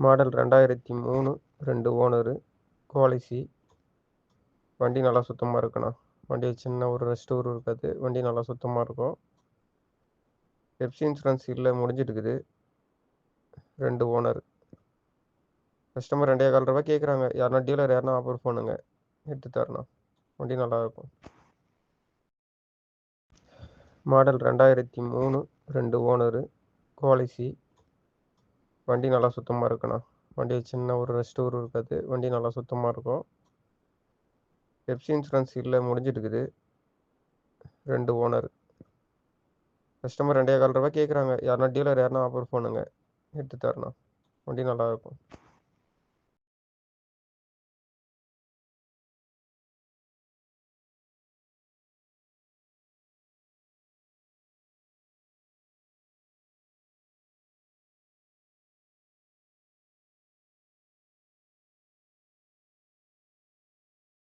Model 2003 2 owner குவாலிசி. வண்டி நல்லா சுத்தமாக இருக்குண்ணா. வண்டி சின்ன ஒரு ரெஸ்ட் ஊர் இருக்காது. வண்டி நல்லா சுத்தமாக இருக்கும். எஃப்சி இன்சூரன்ஸ் இல்லை, முடிஞ்சிட்டுருக்குது. 2 ஓனர். கஸ்டமர் 2,400 கேட்குறாங்க. யாருன்னா டீலர் யாருன்னா ஆஃபர் பண்ணுங்க, எடுத்து தரணும். வண்டி நல்லாயிருக்கும். மாடல் 2003 2 ஓனரு குவாலிசி. வண்டி நல்லா சுத்தமாக இருக்குண்ணா. வண்டி சின்ன ஒரு ரெஸ்ட் ஊர் இருக்காது. வண்டி நல்லா சுத்தமாக இருக்கும். எஃப்சி இன்சூரன்ஸ் இல்லை, முடிஞ்சிட்டுருக்குது. 2 ஓனர். கஸ்டமர் 2,400 கேட்குறாங்க. யாருன்னா டீலர் யாருன்னா ஆஃபர் பண்ணுங்க, எடுத்து தரணும். வண்டி நல்லாயிருக்கும்.